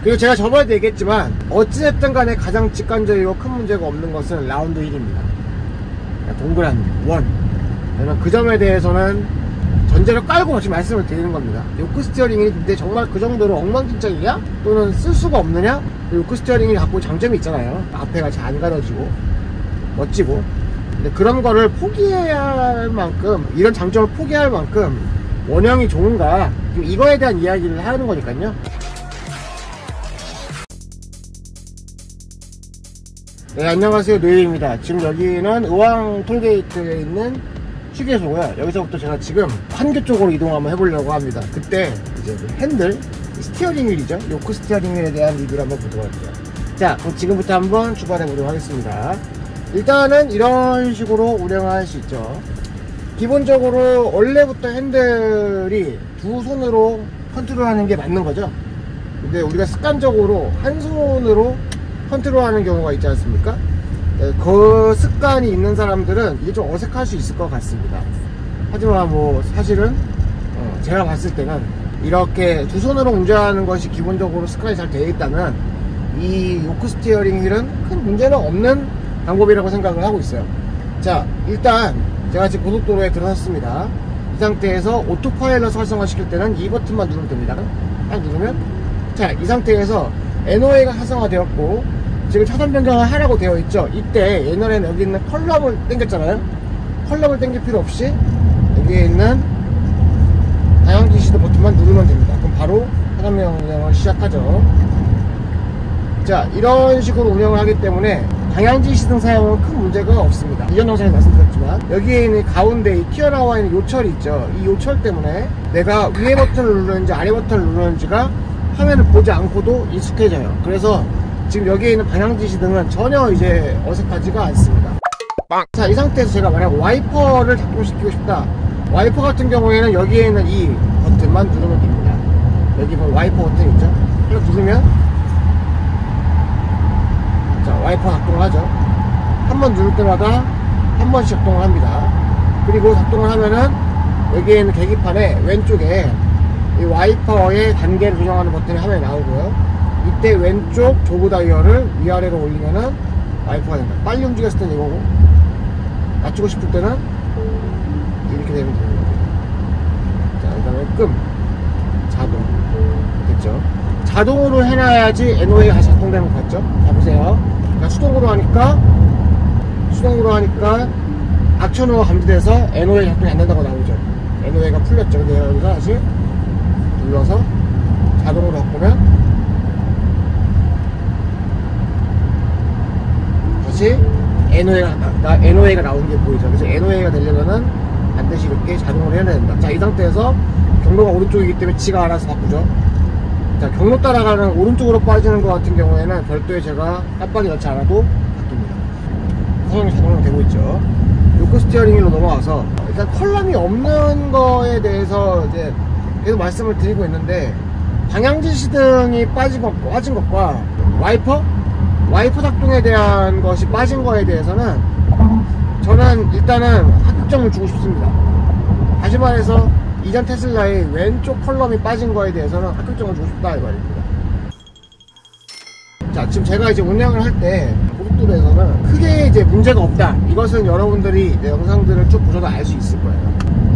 그리고 제가 저번에도 얘기했지만 어찌됐든 간에 가장 직관적이고 큰 문제가 없는 것은 라운드 힐입니다. 동그란 원. 저는 그 점에 대해서는 전제를 깔고 지금 말씀을 드리는 겁니다. 요크 스티어링이 근데 정말 그 정도로 엉망진창이냐? 또는 쓸 수가 없느냐? 요크 스티어링이 갖고 장점이 있잖아요. 앞에가 잘 안 가려지고 멋지고. 근데 그런 거를 포기해야 할 만큼, 이런 장점을 포기할 만큼 원형이 좋은가, 이거에 대한 이야기를 하는 거니까요. 네, 안녕하세요, 노예입니다. 지금 여기는 의왕 톨게이트에 있는 휴게소고요. 여기서부터 제가 지금 판교 쪽으로 이동 한번 해보려고 합니다. 그때 이제 핸들, 스티어링 휠이죠. 요크 스티어링 휠에 대한 리뷰를 한번 보도록 할게요. 자, 그럼 지금부터 한번 출발해 보도록 하겠습니다. 일단은 이런 식으로 운영할 수 있죠. 기본적으로 원래부터 핸들이 두 손으로 컨트롤하는 게 맞는 거죠. 근데 우리가 습관적으로 한 손으로 컨트롤하는 경우가 있지 않습니까? 그 습관이 있는 사람들은 이게 좀 어색할 수 있을 것 같습니다. 하지만 뭐 사실은 제가 봤을 때는 이렇게 두 손으로 운전하는 것이 기본적으로 습관이 잘 되어 있다면 이 요크 스티어링 휠은 큰 문제는 없는 방법이라고 생각을 하고 있어요. 자, 일단 제가 지금 고속도로에 들어섰습니다. 이 상태에서 오토파일럿 활성화 시킬 때는 이 버튼만 누르면 됩니다. 딱 누르면, 자, 이 상태에서 NOA가 활성화되었고 지금 차선 변경을 하라고 되어 있죠. 이때 옛날에는 여기 있는 컬럼을 당겼잖아요. 컬럼을 당길 필요 없이 여기에 있는 방향지 시도 버튼만 누르면 됩니다. 그럼 바로 차선 변경을 시작하죠. 자, 이런 식으로 운영을 하기 때문에 방향지 시등 사용은 큰 문제가 없습니다. 이전 영상에 말씀드렸지만 여기에 있는 가운데 이 튀어나와 있는 요철이 있죠. 이 요철 때문에 내가 위에 버튼을 누르는지 아래 버튼을 누르는지가 화면을 보지 않고도 익숙해져요. 그래서 지금 여기에 있는 방향지 시등은 전혀 이제 어색하지가 않습니다. 자, 이 상태에서 제가 만약 와이퍼를 작동시키고 싶다. 와이퍼 같은 경우에는 여기에 있는 이 버튼만 누르면 됩니다. 여기 보면 와이퍼 버튼 있죠. 그래서 누르면 자, 와이퍼 작동을 하죠. 한 번 누를 때마다 한 번씩 작동을 합니다. 그리고 작동을 하면은 여기에 있는 계기판에 왼쪽에 이 와이퍼의 단계를 조정하는 버튼이 화면에 나오고요. 이때 왼쪽 조그 다이얼을 위아래로 올리면은 와이퍼가 된다. 빨리 움직였을 때는 이거고, 낮추고 싶을 때는 이렇게 되면 됩니다. 자, 그 다음에 끔, 자동. 됐죠? 자동으로 해놔야지 NOA가 작동되는 것 같죠? 자, 보세요. 자, 수동으로 하니까 악천후가 감지돼서 NOA 작동이 안 된다고 나오죠. NOA가 풀렸죠. 근데 여기서 다시 눌러서 자동으로 바꾸면 다시 NOA가 나오는 게 보이죠. 그래서 NOA가 되려면은 반드시 이렇게 자동으로 해야 된다. 자, 이 상태에서 경로가 오른쪽이기 때문에 지가 알아서 바꾸죠. 자, 경로 따라가는 오른쪽으로 빠지는 것 같은 경우에는 별도의 제가 깜빡이 넣지 않아도 바뀝니다. 사용이 자동으로 되고 있죠. 요크 스티어링 휠로 넘어가서 일단 컬럼이 없는 거에 대해서 이제 계속 말씀을 드리고 있는데, 방향지 시등이 빠진 것과 와이퍼 작동에 대한 것이 빠진 거에 대해서는 저는 일단은 합격점을 주고 싶습니다. 다시 말해서 이전 테슬라의 왼쪽 컬럼이 빠진 거에 대해서는 합격점을 주고 싶다 이 말입니다. 자, 지금 제가 이제 운행을 할 때 고속도로에서는 크게 이제 문제가 없다. 이것은 여러분들이 내 영상들을 쭉 보셔도 알 수 있을 거예요.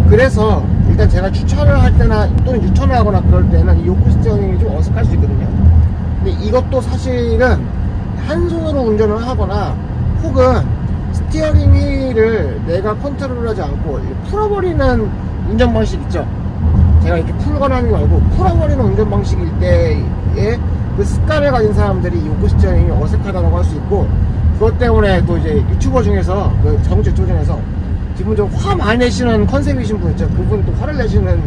그래서 일단 제가 주차를 할 때나 또는 유턴을 하거나 그럴 때는 이 요크 스티어링이 좀 어색할 수 있거든요. 근데 이것도 사실은 한 손으로 운전을 하거나 혹은 스티어링 휠을 내가 컨트롤을 하지 않고 풀어버리는 운전 방식 있죠. 제가 이렇게 풀거나 하는 게 말고 풀어버리는 운전 방식일 때에 그 습관을 가진 사람들이 요크 스티어링이 어색하다고 할 수 있고, 그것 때문에 또 이제 유튜버 중에서 그 자동차 유튜버 중에서 기본적으로 화 많이 내시는 컨셉이신 분 있죠. 그분 또 화를 내시는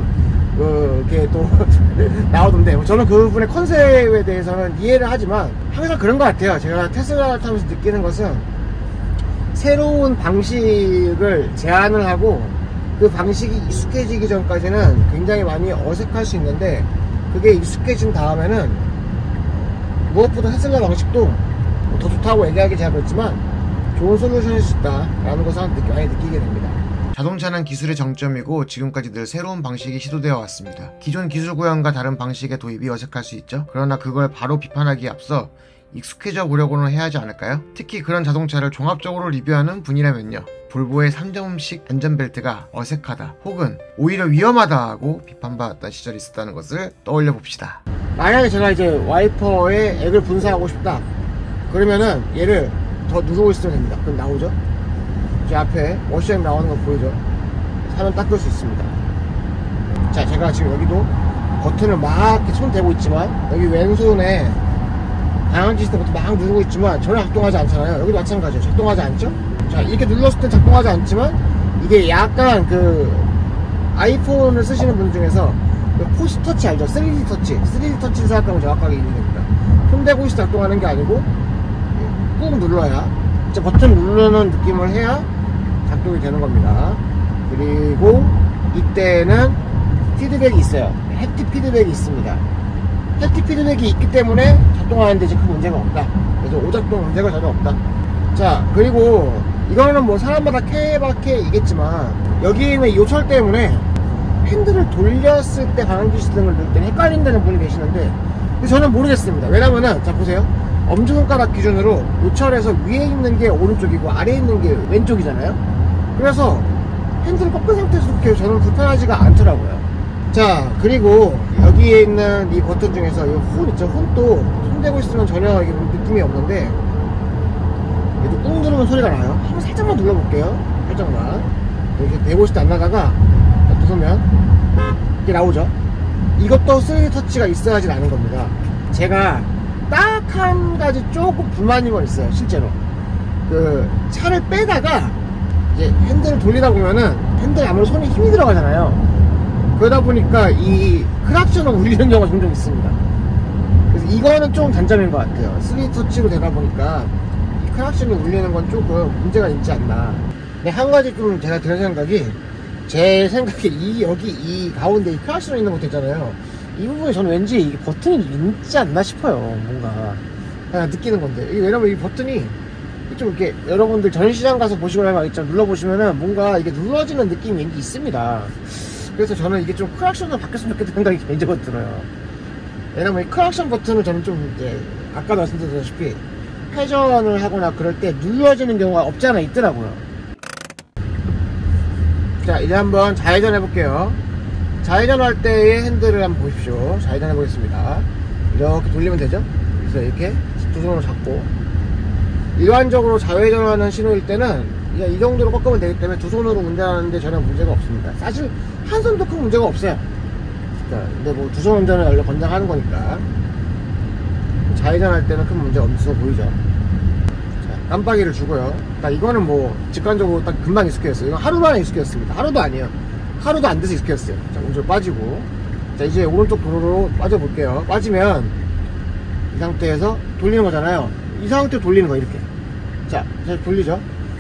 그게 또 나오던데, 저는 그분의 컨셉에 대해서는 이해를 하지만 항상 그런 것 같아요. 제가 테슬라를 타면서 느끼는 것은 새로운 방식을 제안을 하고 그 방식이 익숙해지기 전까지는 굉장히 많이 어색할 수 있는데, 그게 익숙해진 다음에는 무엇보다 테슬라 방식도 더 좋다고 얘기하기 잘 그렇지만 좋은 솔루션일 수 있다 라는 것을 많이 느끼게 됩니다. 자동차는 기술의 정점이고 지금까지 늘 새로운 방식이 시도되어 왔습니다. 기존 기술 구현과 다른 방식의 도입이 어색할 수 있죠. 그러나 그걸 바로 비판하기에 앞서 익숙해져 보려고는 해야 하지 않을까요? 특히 그런 자동차를 종합적으로 리뷰하는 분이라면요, 볼보의 3점식 안전벨트가 어색하다 혹은 오히려 위험하다고 비판받았던 시절이 있었다는 것을 떠올려 봅시다. 만약에 제가 이제 와이퍼에 액을 분사하고 싶다 그러면은 얘를 더 누르고 있으면 됩니다. 그럼 나오죠? 제 앞에 워시액 나오는 거 보이죠? 사면 닦을 수 있습니다. 자, 제가 지금 여기도 버튼을 막 이렇게 손 대고 있지만 여기 왼손에 방향 시스템부터 막 누르고 있지만 전혀 작동하지 않잖아요. 여기도 마찬가지예요. 작동하지 않죠? 자, 이렇게 눌렀을 땐 작동하지 않지만 이게 약간 그 아이폰을 쓰시는 분 중에서 그 포스 터치 알죠? 3D 터치 3D 터치를 생각하면 정확하게 이해됩니다. 손 대고 있어 작동하는 게 아니고 꾹 눌러야 진짜 버튼 누르는 느낌을 해야 작동이 되는 겁니다. 그리고 이때는 피드백이 있어요. 햅틱 피드백이 있습니다. 햅틱 피드백이 있기 때문에 작동하는데 이제 큰 문제가 없다. 그래서 오작동 문제가 전혀 없다. 자, 그리고 이거는 뭐 사람마다 케바케이겠지만 여기는 이 요철 때문에 핸들을 돌렸을 때 방향 시스템을 넣을 때는 헷갈린다는 분이 계시는데 저는 모르겠습니다. 왜냐면은 자 보세요. 엄지손가락 기준으로 요철에서 위에 있는 게 오른쪽이고 아래에 있는 게 왼쪽이잖아요. 그래서 핸들을 꺾은 상태에서 이렇게 저는 불편하지가 않더라고요. 자, 그리고 여기에 있는 이 버튼 중에서 이 혼 있죠? 혼도 손대고 있으면 전혀 이게 느낌이 없는데 얘도 꾹 누르면 소리가 나요. 한번 살짝만 눌러볼게요. 살짝만. 이렇게 대고 있을 때 안 나다가 누르면 이게 나오죠? 이것도 3D 터치가 있어야지 나는 겁니다. 제가 딱 한 가지 조금 불만인 건 있어요. 실제로 그 차를 빼다가 이제 핸들을 돌리다 보면은 핸들에 아무래도 손에 힘이 들어가잖아요. 그러다 보니까 이 크락션을 울리는 경우가 종종 있습니다. 그래서 이거는 좀 단점인 것 같아요. 3D 터치로 되다 보니까 이 크락션이 울리는 건 조금 문제가 있지 않나. 근데 한 가지 좀 제가 드는 생각이, 제 생각에 여기 이 가운데 이 크락션 있는 것도 있잖아요. 이 부분에 저는 왠지 이 버튼이 있지 않나 싶어요. 뭔가 그냥 느끼는 건데, 이게 왜냐면 이 버튼이 좀 이렇게 여러분들 전시장 가서 보시고 나면 알겠지만 눌러보시면은 뭔가 이게 눌러지는 느낌이 왠지 있습니다. 그래서 저는 이게 좀 크락션으로 바뀌었으면 좋겠다는 생각이 개인적으로 들어요. 왜냐면 이 크락션 버튼을 저는 좀 이제 아까 말씀드렸다시피 회전을 하거나 그럴 때 눌러지는 경우가 없지 않아 있더라고요. 자, 이제 한번 좌회전 해볼게요. 좌회전 할 때의 핸들을 한번 보십시오. 좌회전 해보겠습니다. 이렇게 돌리면 되죠? 그래서 이렇게 두 손으로 잡고, 일반적으로 좌회전하는 신호일 때는 그냥 이 정도로 꺾으면 되기 때문에 두 손으로 운전하는데 전혀 문제가 없습니다. 사실 한 손도 큰 문제가 없어요. 근데 뭐 두 손 운전을 원래 권장하는 거니까 좌회전할 때는 큰 문제 없어 보이죠. 자, 깜빡이를 주고요. 이거는 뭐 직관적으로 딱 금방 익숙해졌어요. 이건 하루 만에 익숙해졌습니다. 하루도 아니에요. 하루도 안 돼서 익숙해졌어요. 자, 운전 빠지고, 자, 이제 오른쪽 도로로 빠져볼게요. 빠지면 이 상태에서 돌리는 거잖아요. 이 상태로 돌리는 거 이렇게. 자, 돌리죠.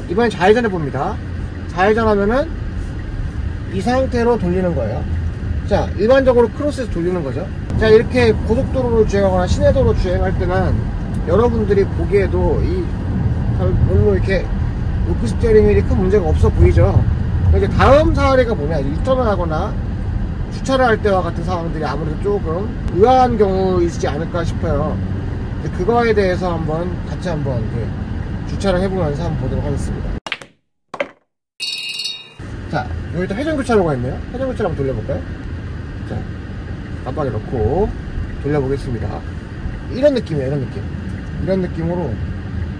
이번엔 좌회전 해봅니다. 좌회전하면은 이 상태로 돌리는 거예요. 자, 일반적으로 크로스에서 돌리는 거죠. 자, 이렇게 고속도로를 주행하거나 시내도로 주행할 때는 여러분들이 보기에도 이 별로 이렇게 로크 스티어링이 큰 문제가 없어 보이죠. 이제 다음 사례가 뭐냐, 유턴을 하거나 주차를 할 때와 같은 상황들이 아무래도 조금 의아한 경우이지 않을까 싶어요. 근데 그거에 대해서 같이 한번 주차를 해보면서 한번 보도록 하겠습니다. 자, 여기 또 회전교차로가 있네요. 회전교차로 한번 돌려볼까요? 자, 깜빡이 넣고 돌려보겠습니다. 이런 느낌이에요. 이런 느낌. 이런 느낌으로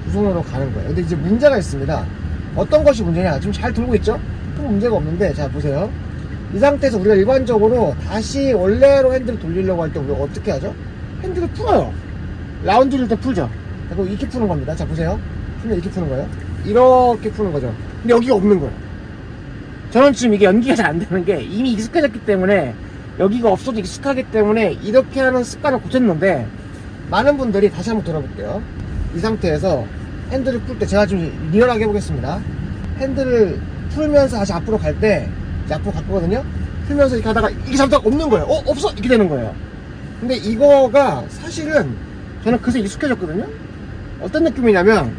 두 손으로 가는 거예요. 근데 이제 문제가 있습니다. 어떤 것이 문제냐? 지금 잘 돌고 있죠? 큰 문제가 없는데, 자 보세요. 이 상태에서 우리가 일반적으로 다시 원래로 핸들을 돌리려고 할 때 우리가 어떻게 하죠? 핸들을 풀어요. 라운지를 때 풀죠. 그리고 이렇게 푸는 겁니다. 자 보세요. 풀면 이렇게 푸는 거예요. 이렇게 푸는 거죠. 근데 여기가 없는 거예요. 저는 지금 이게 연기가 잘 안 되는 게 이미 익숙해졌기 때문에, 여기가 없어도 익숙하기 때문에 이렇게 하는 습관을 고쳤는데, 많은 분들이 다시 한번 돌아볼게요. 이 상태에서 핸들을 풀 때, 제가 좀 리얼하게 해보겠습니다. 핸들을 풀면서 다시 앞으로 갈 때, 이제 앞으로 갈 거거든요. 풀면서 이렇게 하다가 이게 잡다가 없는 거예요. 없어! 이렇게 되는 거예요. 근데 이거가 사실은 저는 그새 익숙해졌거든요. 어떤 느낌이냐면,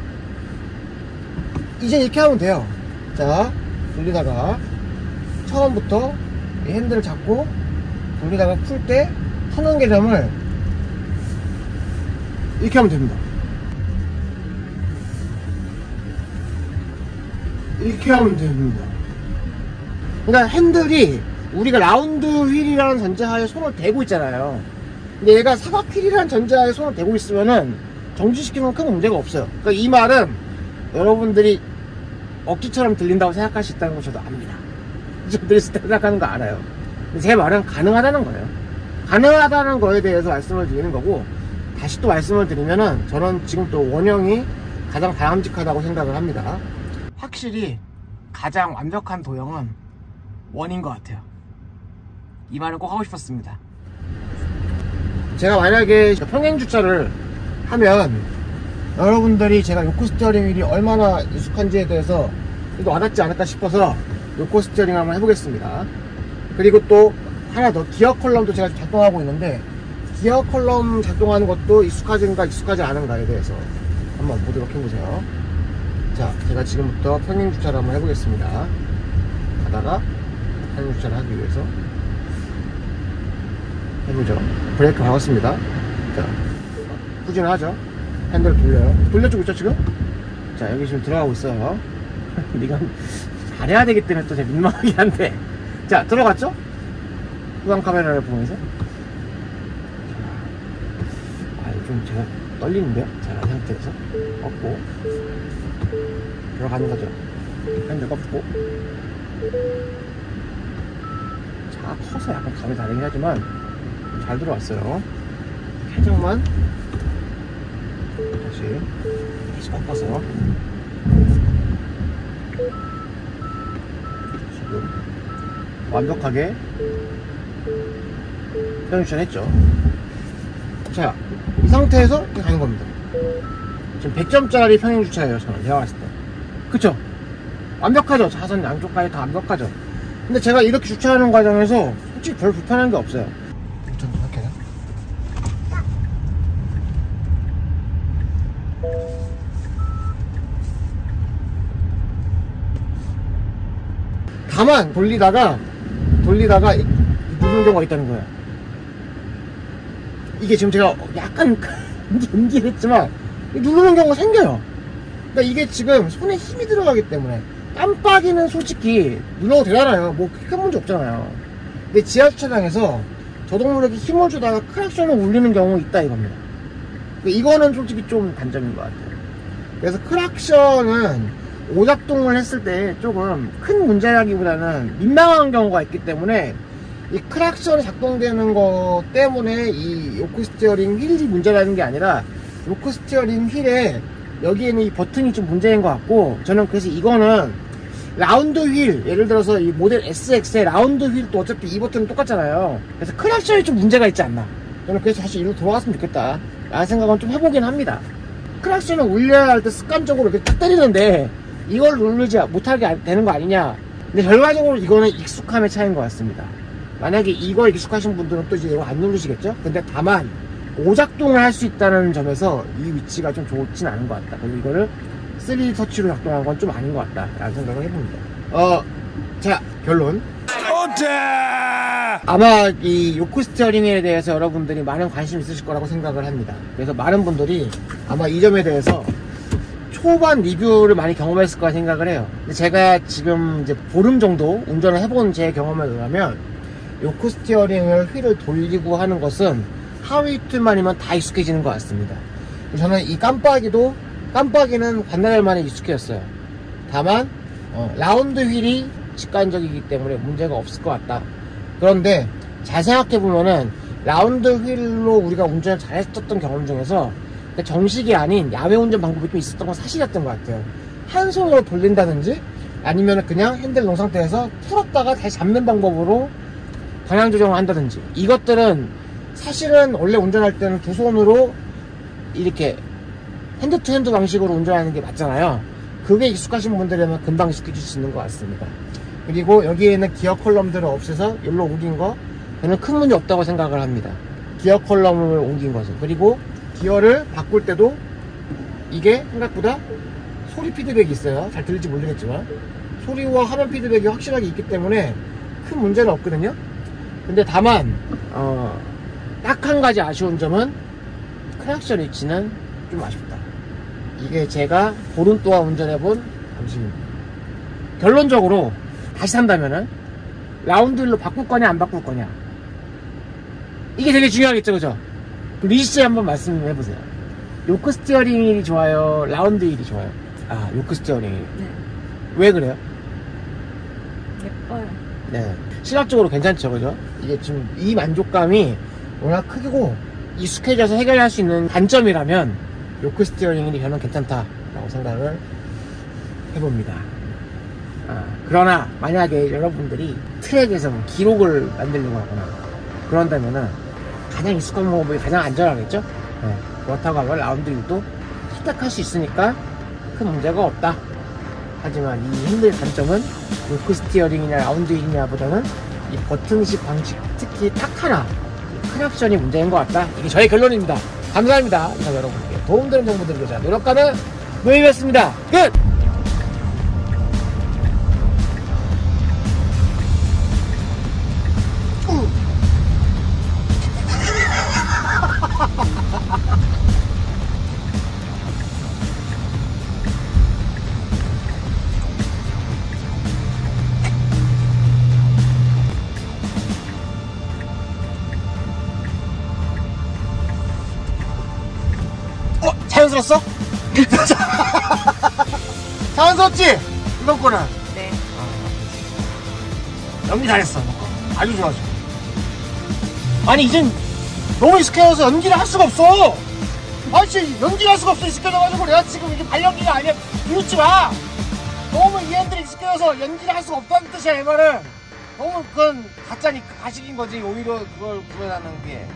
이제 이렇게 하면 돼요. 자, 돌리다가 처음부터 이 핸들을 잡고 돌리다가 풀 때 푸는 개념을 이렇게 하면 됩니다. 이렇게 하면 됩니다. 그러니까 핸들이 우리가 라운드 휠이라는 전제하에 손을 대고 있잖아요. 근데 얘가 사각 휠이라는 전제하에 손을 대고 있으면은 정지시키면 큰 문제가 없어요. 그러니까 이 말은 여러분들이 억지처럼 들린다고 생각할 수 있다는 걸 저도 압니다. 좀 들렸을 때 생각하는 거 알아요. 근데 제 말은 가능하다는 거예요. 가능하다는 거에 대해서 말씀을 드리는 거고, 다시 또 말씀을 드리면은 저는 지금 또 원형이 가장 바람직하다고 생각을 합니다. 확실히 가장 완벽한 도형은 원인 것 같아요. 이 말은 꼭 하고 싶었습니다. 제가 만약에 평행 주차를 하면 여러분들이 제가 요코 스티어링 휠이 얼마나 익숙한지에 대해서 좀 와닿지 않을까 싶어서 요코 스티어링 한번 해보겠습니다. 그리고 또 하나 더, 기어 컬럼도 제가 작동하고 있는데 기어 컬럼 작동하는 것도 익숙하진가 익숙하지 않은가에 대해서 한번 보도록 해보세요. 자, 제가 지금부터 평행 주차를 한번 해보겠습니다. 가다가 평행 주차를 하기 위해서 해보죠. 브레이크 밟았습니다. 자, 후진하죠. 핸들 돌려요. 돌려주고 있죠 지금? 자, 여기 지금 들어가고 있어요. 이건 잘해야 되기 때문에 또 제가 민망하긴 한데, 자, 들어갔죠? 후방 카메라를 보면서. 좀 제가 떨리는데요? 자, 이 상태에서 꺾고 들어가는 거죠. 핸들 꺾고. 차가 커서 약간 감이 다르긴 하지만 잘 들어왔어요. 살짝만 다시 꺾어서 지금 완벽하게 평행주차를 했죠. 자, 이 상태에서 이렇게 가는 겁니다. 지금 100점짜리 평행주차예요. 저는 제가 봤을 때. 그쵸? 완벽하죠? 차선 양쪽까지 다 완벽하죠? 근데 제가 이렇게 주차하는 과정에서 솔직히 별 불편한 게 없어요. 좀 할게요. 다만 돌리다가 누르는 경우가 있다는 거예요. 이게 지금 제가 약간 연기를 했지만 누르는 경우가 생겨요. 그러니까 이게 지금 손에 힘이 들어가기 때문에, 깜빡이는 솔직히 눌러도 되잖아요. 뭐 큰 문제 없잖아요. 근데 지하주차장에서 저동물에게 힘을 주다가 크락션을 울리는 경우 있다 이겁니다. 그러니까 이거는 솔직히 좀 단점인 것 같아요. 그래서 크락션은 오작동을 했을 때 조금 큰 문제라기보다는 민망한 경우가 있기 때문에, 이 크락션이 작동되는 것 때문에 이 요코 스티어링 휠이 문제라는 게 아니라 요코 스티어링 휠에 여기에는 이 버튼이 좀 문제인 것 같고, 저는 그래서 이거는 라운드 휠, 예를 들어서 이 모델 SX의 라운드 휠도 어차피 이 버튼은 똑같잖아요. 그래서 크락션이 좀 문제가 있지 않나. 저는 그래서 사실 이리로 돌아갔으면 좋겠다 라는 생각은 좀 해보긴 합니다. 크락션을 울려야 할 때 습관적으로 이렇게 딱 때리는데 이걸 누르지 못하게 되는 거 아니냐. 근데 결과적으로 이거는 익숙함의 차이인 것 같습니다. 만약에 이거 익숙하신 분들은 또 이제 이거 안 누르시겠죠? 근데 다만 오작동을 할 수 있다는 점에서 이 위치가 좀 좋진 않은 것 같다. 그리고 이거를 3D 터치로 작동한 건 좀 아닌 것 같다 라는 생각을 해봅니다. 자, 결론. 아마 이 요코 스티어링에 대해서 여러분들이 많은 관심 있으실 거라고 생각을 합니다. 그래서 많은 분들이 아마 이 점에 대해서 초반 리뷰를 많이 경험했을 거라 생각을 해요. 근데 제가 지금 이제 보름 정도 운전을 해본 제 경험에 의하면 요코 스티어링을 휠을 돌리고 하는 것은 하루 이틀만이면 다 익숙해지는 것 같습니다. 저는 이 깜빡이는 반나절 만에 익숙해졌어요. 다만 라운드 휠이 직관적이기 때문에 문제가 없을 것 같다. 그런데 잘 생각해보면은 라운드 휠로 우리가 운전을 잘했었던 경험 중에서 정식이 아닌 야외 운전 방법이 좀 있었던 건 사실이었던 것 같아요. 한 손으로 돌린다든지 아니면 그냥 핸들 놓은 상태에서 풀었다가 다시 잡는 방법으로 방향 조정을 한다든지, 이것들은 사실은 원래 운전할 때는 두 손으로 이렇게 핸드 투 핸드 방식으로 운전하는 게 맞잖아요. 그게 익숙하신 분들이라면 금방 익숙해질 수 있는 것 같습니다. 그리고 여기에 있는 기어 컬럼들을 없애서 여기로 옮긴 거, 저는 큰 문제 없다고 생각을 합니다. 기어 컬럼을 옮긴 것은. 그리고 기어를 바꿀 때도 이게 생각보다 소리 피드백이 있어요. 잘 들릴지 모르겠지만 소리와 화면 피드백이 확실하게 있기 때문에 큰 문제는 없거든요. 근데 다만 딱 한 가지 아쉬운 점은 크락션 위치는 좀 아쉽다. 이게 제가 보름 동안 운전해본 방식입니다. 결론적으로 다시 산다면은 라운드 휠로 바꿀 거냐 안 바꿀 거냐, 이게 되게 중요하겠죠, 그죠? 리시씨 한번 말씀해보세요. 요크 스티어링 휠이 좋아요, 라운드 휠이 좋아요? 아, 요크 스티어링 휠. 네. 왜 그래요? 예뻐요. 네, 시각적으로 괜찮죠, 그죠? 이게 지금 이 만족감이 워낙 크고 익숙해져서 해결할 수 있는 단점이라면 요크 스티어링 휠이 저는 괜찮다라고 생각을 해봅니다. 그러나 만약에 여러분들이 트랙에서 뭐 기록을 만들려고 하거나 그런다면은 가장 익숙한 방법이 가장 안전하겠죠? 네, 그렇다고 하면 라운드 휠도 선택할 수 있으니까 큰 문제가 없다. 하지만 이 핸들 단점은 요크 스티어링이나 라운드 휠이냐 보다는 이 버튼식 방식, 특히 딱 하나 크락션이 문제인 것 같다. 이게 저의 결론입니다. 감사합니다. 이상 여러분께 도움되는 정보 드리고자 노력하는 노임이었습니다. 끝! 자연스럽어? 자연스럽지? 이번 거는? 네. 연기 잘했어. 아주 좋아. 아니 이젠 너무 익숙해져서 연기를 할 수가 없어. 아니 진짜 연기를 할 수가 없어. 익숙해져가지고 내가 지금 이게 발연기가 아니야. 이러지 마. 너무 이 핸들이 익숙해져서 연기를 할 수가 없다는 뜻이야. 이 말은 너무 그건 가짜니까 가식인 거지. 오히려 그걸 구현하는 게